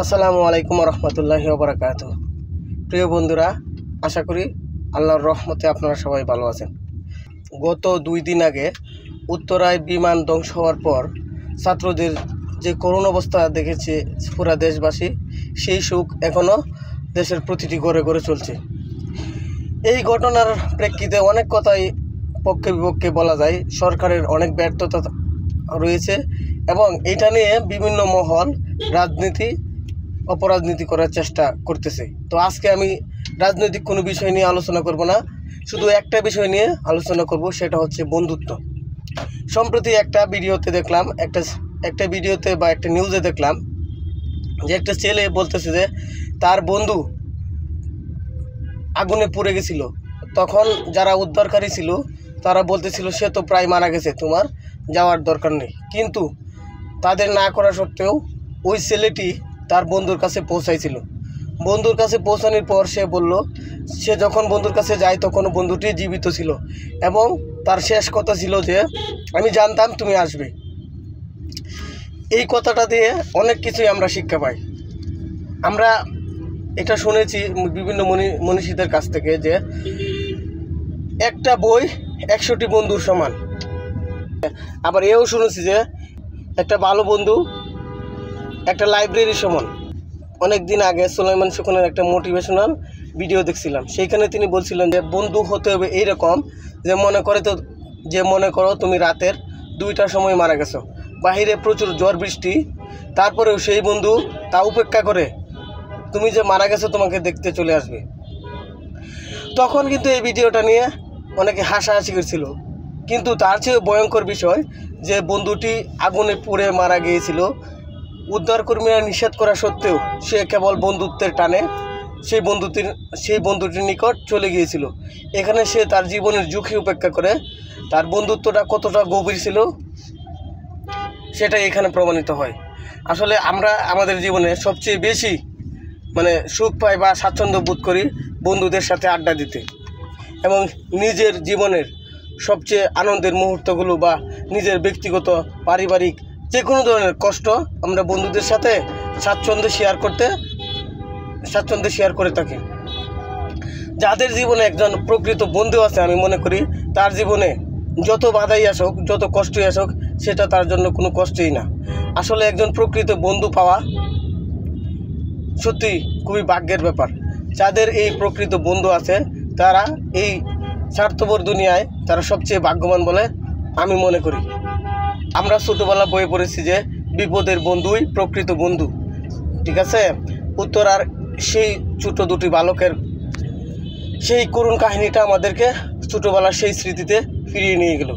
আসসালামু আলাইকুম রহমতুল্লাহি ওয়া বারাকাতুহু। প্রিয় বন্ধুরা, আশা করি আল্লাহর রহমতে আপনারা সবাই ভালো আছেন। গত 2 দিন আগে উত্তরায় বিমান ধ্বংস হওয়ার পর ছাত্রদের যে করুণ অবস্থা দেখেছে পুরা দেশবাসী, সেই শোক এখনও দেশের প্রতিটি ঘরে ঘরে চলছে। এই ঘটনার প্রেক্ষিতে অনেক কথাই পক্ষে বিপক্ষে বলা যায়। সরকারের অনেক ব্যর্থতা রয়েছে এবং এটা নিয়ে বিভিন্ন মহল রাজনীতি অপরাজনীতি করার চেষ্টা করতেছে। তো আজকে আমি রাজনৈতিক কোনো বিষয় নিয়ে আলোচনা করব না, শুধু একটা বিষয় নিয়ে আলোচনা করব, সেটা হচ্ছে বন্ধুত্ব। সম্প্রতি একটা ভিডিওতে দেখলাম, একটা ভিডিওতে বা একটা নিউজে দেখলাম যে একটা ছেলে বলতেছে যে তার বন্ধু আগুনে পুড়ে গেছিল। তখন যারা উদ্ধারকারী ছিল তারা বলতেছিল সে তো প্রায় মারা গেছে, তোমার যাওয়ার দরকার নেই। কিন্তু তাদের না করা সত্ত্বেও ওই ছেলেটি তার বন্ধুর কাছে পৌঁছাইছিল। বন্ধুর কাছে পৌঁছানোর পর সে বলল, সে যখন বন্ধুর কাছে যায় তখন বন্ধুটি জীবিত ছিল এবং তার শেষ কথা ছিল যে আমি জানতাম তুমি আসবে। এই কথাটা দিয়ে অনেক কিছুই আমরা শিক্ষা পাই। আমরা এটা শুনেছি বিভিন্ন মনীষীদের কাছ থেকে যে একটা বই 100টি বন্ধুর সমান। আবার এও শুনেছি যে একটা ভালো বন্ধু একটা লাইব্রেরির সমান। অনেক দিন আগে সুলাইমান সুখনের একটা মোটিভেশনাল ভিডিও দেখছিলাম, সেইখানে তিনি বলছিলেন যে বন্ধু হতে হবে এইরকম যে মনে করো তুমি রাতের 2টার সময় মারা গেছো, বাহিরে প্রচুর ঝড় বৃষ্টি, তারপরেও সেই বন্ধু তা উপেক্ষা করে তুমি যে মারা গেছো তোমাকে দেখতে চলে আসবে। তখন কিন্তু এই ভিডিওটা নিয়ে অনেকে হাসাহাসি করছিল, কিন্তু তার চেয়ে ভয়ঙ্কর বিষয় যে বন্ধুটি আগুনে পুড়ে মারা গিয়েছিল। উদ্ধারকর্মীরা নিষেধ করা সত্ত্বেও সে কেবল বন্ধুত্বের টানে সেই বন্ধুটির নিকট চলে গিয়েছিল। এখানে সে তার জীবনের ঝুঁকি উপেক্ষা করে তার বন্ধুত্বটা কতটা গভীর ছিল সেটা এখানে প্রমাণিত হয়। আসলে আমরা আমাদের জীবনে সবচেয়ে বেশি সুখ পাই বা স্বাচ্ছন্দ্য বোধ করি বন্ধুদের সাথে আড্ডা দিতে, এবং নিজের জীবনের সবচেয়ে আনন্দের মুহূর্তগুলো বা নিজের ব্যক্তিগত পারিবারিক যে কোনো ধরনের কষ্ট আমরা বন্ধুদের সাথে স্বাচ্ছন্দ্যে শেয়ার করে থাকি। যাদের জীবনে একজন প্রকৃত বন্ধু আছে, আমি মনে করি তার জীবনে যত বাধাই আসুক, যত কষ্টই আসুক, সেটা তার জন্য কোনো কষ্টই না। আসলে একজন প্রকৃত বন্ধু পাওয়া সত্যি খুবই ভাগ্যের ব্যাপার। যাদের এই প্রকৃত বন্ধু আছে তারা এই স্বার্থপর দুনিয়ায় তারা সবচেয়ে ভাগ্যবান বলে আমি মনে করি। আমরা ছোটোবেলা বইয়ে পড়েছি যে বিপদের বন্ধুই প্রকৃত বন্ধু, ঠিক আছে? উত্তরার সেই ছোটো 2টি বালকের সেই করুণ কাহিনীটা আমাদেরকে ছোটোবেলার সেই স্মৃতিতে ফিরিয়ে নিয়ে গেল।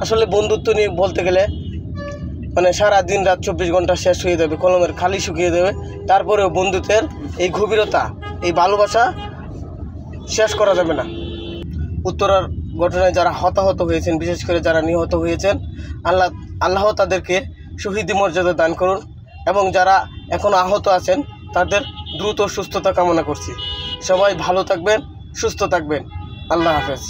আসলে বন্ধুত্ব নিয়ে বলতে গেলে সারা দিন রাত 24 ঘন্টা শেষ হয়ে যাবে, কলমের খালি শুকিয়ে যাবে, তারপরেও বন্ধুত্বের এই গভীরতা, এই ভালোবাসা শেষ করা যাবে না। উত্তরার ঘটনায় যারা হতাহত হয়েছেন, বিশেষ করে যারা নিহত হয়েছেন, আল্লাহ তাদেরকে শহীদ মর্যাদা দান করুন, এবং যারা এখনও আহত আছেন তাদের দ্রুত সুস্থতা কামনা করছি। সবাই ভালো থাকবেন, সুস্থ থাকবেন। আল্লাহ হাফেজ।